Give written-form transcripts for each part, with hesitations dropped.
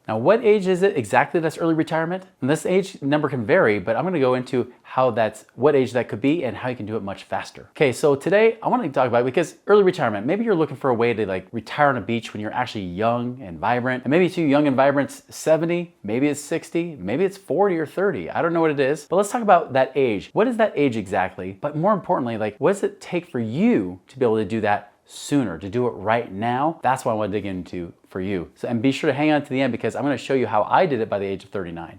Now, what age is it exactly that's early retirement? And this age number can vary, but I'm gonna go into what age that could be and how you can do it much faster. Okay, so today I want to talk about it because early retirement, maybe you're looking for a way to like retire on a beach when you're actually young and vibrant. And maybe it's young and vibrant's 70, maybe it's 60, maybe it's 40 or 30. I don't know what it is, but let's talk about that age. What is that age exactly? But more importantly, like what does it take for you to be able to do that sooner, to do it right now? That's what I want to dig into for you. So, and be sure to hang on to the end because I'm going to show you how I did it by the age of 39.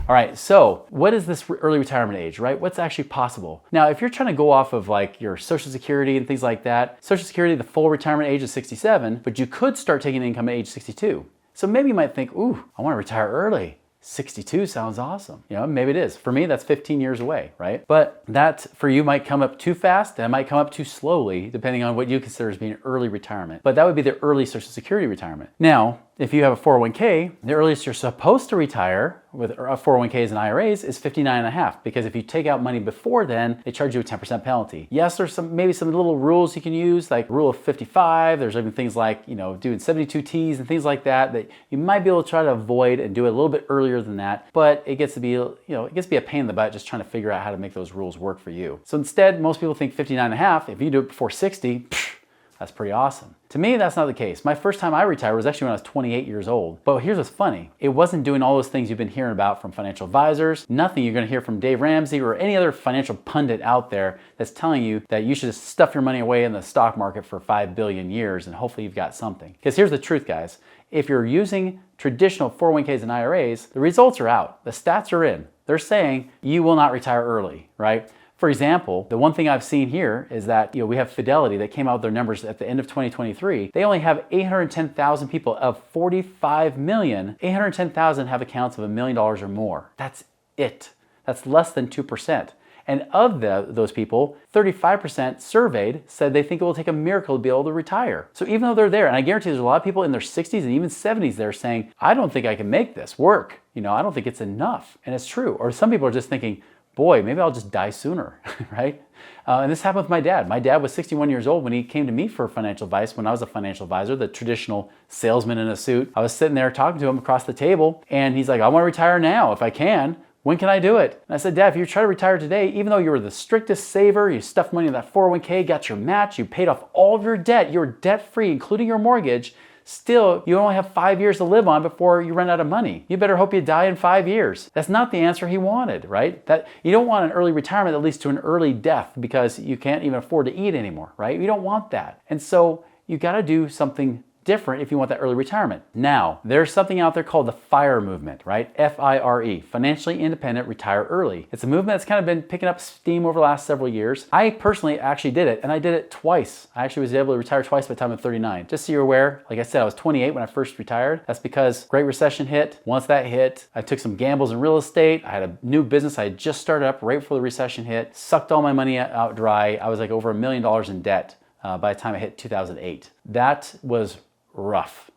All right, so what is this early retirement age, right? What's actually possible? Now, if you're trying to go off of like your Social Security and things like that, Social Security, the full retirement age is 67, but you could start taking income at age 62. So maybe you might think, ooh, I want to retire early. 62 sounds awesome. You know, maybe it is. For me, that's 15 years away, right? But that for you might come up too fast and it might come up too slowly, depending on what you consider as being early retirement. But that would be the early Social Security retirement. Now, if you have a 401k, the earliest you're supposed to retire with 401ks and IRAs is 59 and a half, because if you take out money before then, they charge you a 10% penalty. Yes, there's maybe some little rules you can use, like rule of 55. There's even things like, you know, doing 72 Ts and things like that you might be able to try to avoid and do it a little bit earlier than that. But it gets to be, you know, it gets to be a pain in the butt just trying to figure out how to make those rules work for you. So instead, most people think 59 and a half. If you do it before 60, that's pretty awesome. To me, that's not the case. My first time I retired was actually when I was 28 years old. But here's what's funny. It wasn't doing all those things you've been hearing about from financial advisors. Nothing you're gonna hear from Dave Ramsey or any other financial pundit out there that's telling you that you should just stuff your money away in the stock market for 5 billion years and hopefully you've got something. Because here's the truth, guys. If you're using traditional 401ks and IRAs, the results are out. The stats are in. They're saying you will not retire early, right? For example, the one thing I've seen here is that, you know, we have Fidelity that came out with their numbers at the end of 2023. They only have 810,000 people of 45 million. 810,000 have accounts of $1 million or more. That's it. That's less than 2%. And of those people, 35% surveyed said they think it will take a miracle to be able to retire. So even though they're there, and I guarantee there's a lot of people in their 60s and even 70s there saying, I don't think I can make this work. You know, I don't think it's enough. And it's true. Or some people are just thinking, boy, maybe I'll just die sooner, right? And this happened with my dad. My dad was 61 years old when he came to me for financial advice when I was a financial advisor, the traditional salesman in a suit. I was sitting there talking to him across the table, and he's like, I want to retire now if I can. When can I do it? And I said, Dad, if you try to retire today, even though you were the strictest saver, you stuffed money in that 401k, got your match, you paid off all of your debt, you were debt-free, including your mortgage, still, you only have 5 years to live on before you run out of money. You better hope you die in 5 years. That's not the answer he wanted, right? That you don't want an early retirement that leads to an early death because you can't even afford to eat anymore, right? You don't want that. And so you got to do something different if you want that early retirement. Now, there's something out there called the FIRE movement, right? F-I-R-E, Financially Independent Retire Early. It's a movement that's kind of been picking up steam over the last several years. I personally actually did it, and I did it twice. I actually was able to retire twice by the time I'm 39. Just so you're aware, like I said, I was 28 when I first retired. That's because Great Recession hit. Once that hit, I took some gambles in real estate. I had a new business I had just started up right before the recession hit, sucked all my money out dry. I was like over $1 million in debt by the time I hit 2008. That was rough.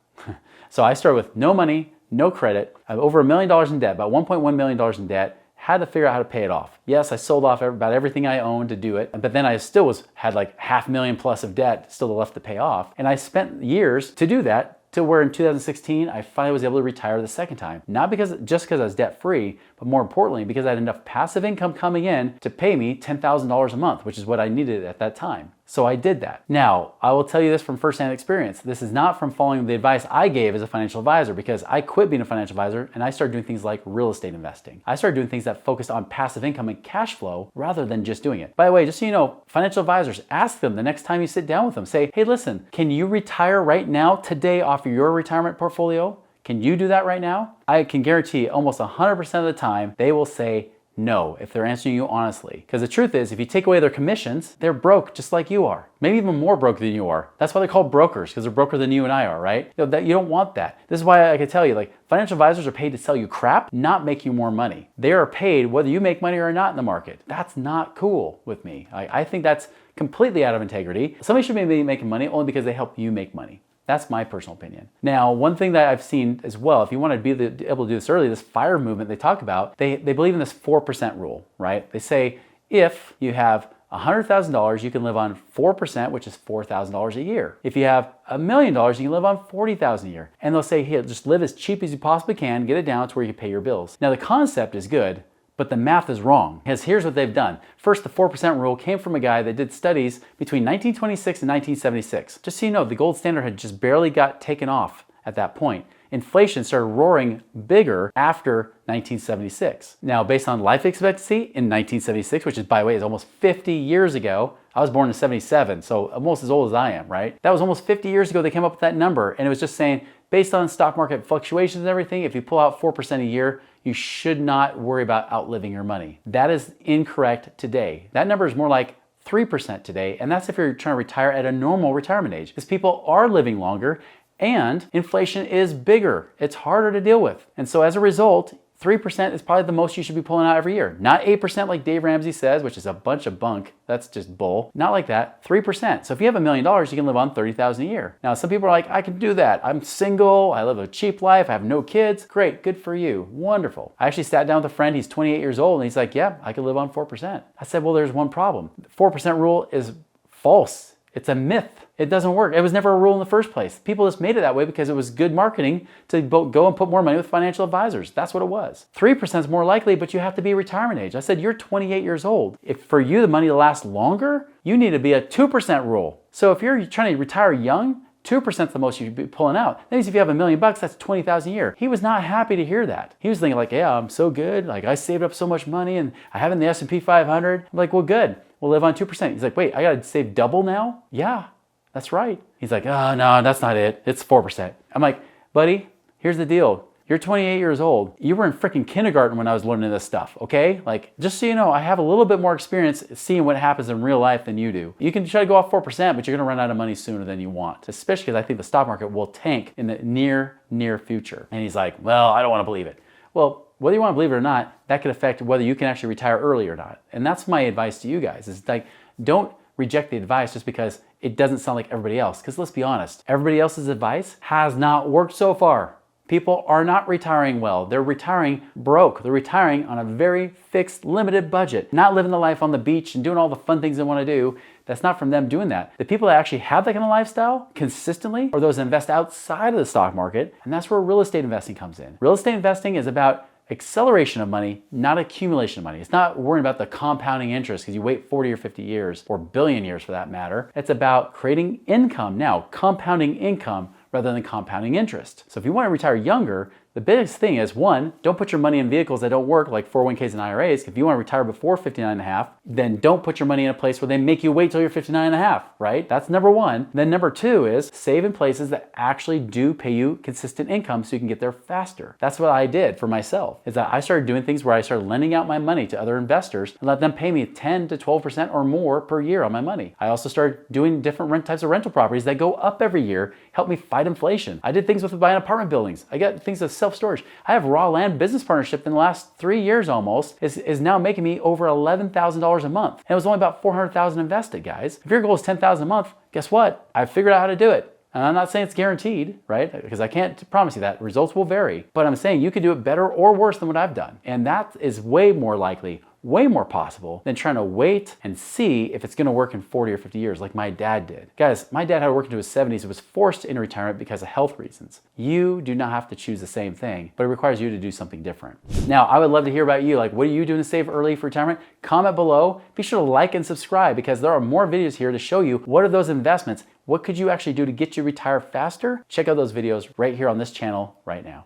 So I started with no money, no credit. I have over $1 million in debt, about $1.1 million in debt. Had to figure out how to pay it off. Yes, I sold off about everything I owned to do it, but then I still had like $500,000 plus of debt still left to pay off. And I spent years to do that, to where in 2016, I finally was able to retire the second time. Not just because I was debt free, but more importantly, because I had enough passive income coming in to pay me $10,000 a month, which is what I needed at that time. So I did that. Now, I will tell you this from firsthand experience. This is not from following the advice I gave as a financial advisor, because I quit being a financial advisor and I started doing things like real estate investing. I started doing things that focused on passive income and cash flow rather than just doing it. By the way, just so you know, financial advisors, ask them the next time you sit down with them, say, hey, listen, can you retire right now today off of your retirement portfolio? Can you do that right now? I can guarantee almost 100% of the time, they will say no, if they're answering you honestly. Because the truth is, if you take away their commissions, they're broke just like you are. Maybe even more broke than you are. That's why they're called brokers, because they're broker than you and I are, right? You don't want that. This is why I can tell you, like, financial advisors are paid to sell you crap, not make you more money. They are paid whether you make money or not in the market. That's not cool with me. I think that's completely out of integrity. Somebody should be making money only because they help you make money. That's my personal opinion. Now, one thing that I've seen as well, if you want to be able to do this early, this FIRE movement they talk about, they believe in this 4% rule, right? They say if you have $100,000, you can live on 4%, which is $4,000 a year. If you have $1 million, you can live on $40,000 a year. And they'll say, hey, just live as cheap as you possibly can, get it down to where you can pay your bills. Now the concept is good, but the math is wrong. Because here's what they've done. First, the 4% rule came from a guy that did studies between 1926 and 1976. Just so you know, the gold standard had just barely got taken off at that point. Inflation started roaring bigger after 1976. Now, based on life expectancy in 1976, which is, by the way, is almost 50 years ago. I was born in 77, so almost as old as I am, right? That was almost 50 years ago they came up with that number, and it was just saying, based on stock market fluctuations and everything, if you pull out 4% a year, you should not worry about outliving your money. That is incorrect today. That number is more like 3% today, and that's if you're trying to retire at a normal retirement age, because people are living longer, and inflation is bigger. It's harder to deal with. And so as a result, 3% is probably the most you should be pulling out every year. Not 8% like Dave Ramsey says, which is a bunch of bunk. That's just bull. Not like that, 3%. So if you have $1 million, you can live on $30,000 a year. Now, some people are like, I can do that. I'm single, I live a cheap life, I have no kids. Great, good for you, wonderful. I actually sat down with a friend, he's 28 years old, and he's like, yeah, I could live on 4%. I said, well, there's one problem. The 4% rule is false. It's a myth. It doesn't work. It was never a rule in the first place. People just made it that way because it was good marketing to go and put more money with financial advisors. That's what it was. 3% is more likely, but you have to be retirement age. I said, you're 28 years old. If for you the money to last longer, you need to be a 2% rule. So if you're trying to retire young, 2% is the most you should be pulling out. That means if you have $1 million, that's $20,000 a year. He was not happy to hear that. He was thinking like, yeah, I'm so good. Like I saved up so much money and I have it in the S&P 500. I'm like, well, good. We'll live on 2%. He's like, wait, I got to save double now? Yeah, that's right. He's like, oh, no, that's not it. It's 4%. I'm like, buddy, here's the deal. You're 28 years old. You were in freaking kindergarten when I was learning this stuff, okay? Like, just so you know, I have a little bit more experience seeing what happens in real life than you do. You can try to go off 4%, but you're gonna run out of money sooner than you want, especially because I think the stock market will tank in the near future. And he's like, well, I don't wanna believe it. Well, whether you wanna believe it or not, that could affect whether you can actually retire early or not. And that's my advice to you guys, is like, don't reject the advice just because it doesn't sound like everybody else. Because let's be honest, everybody else's advice has not worked so far. People are not retiring well. They're retiring broke. They're retiring on a very fixed, limited budget, not living the life on the beach and doing all the fun things they want to do. That's not from them doing that. The people that actually have that kind of lifestyle consistently are those that invest outside of the stock market, and that's where real estate investing comes in. Real estate investing is about acceleration of money, not accumulation of money. It's not worrying about the compounding interest because you wait 40 or 50 years, or billion years for that matter. It's about creating income. Now, compounding income rather than compounding interest. So if you want to retire younger, the biggest thing is, one, don't put your money in vehicles that don't work like 401ks and IRAs. If you want to retire before 59 and a half, then don't put your money in a place where they make you wait till you're 59 and a half, right? That's number one. Then number two is save in places that actually do pay you consistent income so you can get there faster. That's what I did for myself, is that I started doing things where I started lending out my money to other investors and let them pay me 10 to 12% or more per year on my money. I also started doing different types of rental properties that go up every year, help me fight inflation. I did things with buying apartment buildings. I got things of self-storage. I have raw land business partnership in the last 3 years almost is now making me over $11,000 a month. And it was only about $400,000 invested, guys. If your goal is $10,000 a month, guess what? I figured out how to do it. And I'm not saying it's guaranteed, right? Because I can't promise you that. Results will vary. But I'm saying you could do it better or worse than what I've done. And that is way more likely, way more possible than trying to wait and see if it's gonna work in 40 or 50 years like my dad did. Guys, my dad had to work into his 70s and was forced into retirement because of health reasons. You do not have to choose the same thing, but it requires you to do something different. Now, I would love to hear about you. Like, what are you doing to save early for retirement? Comment below. Be sure to like and subscribe because there are more videos here to show you what are those investments. What could you actually do to get you retired faster? Check out those videos right here on this channel right now.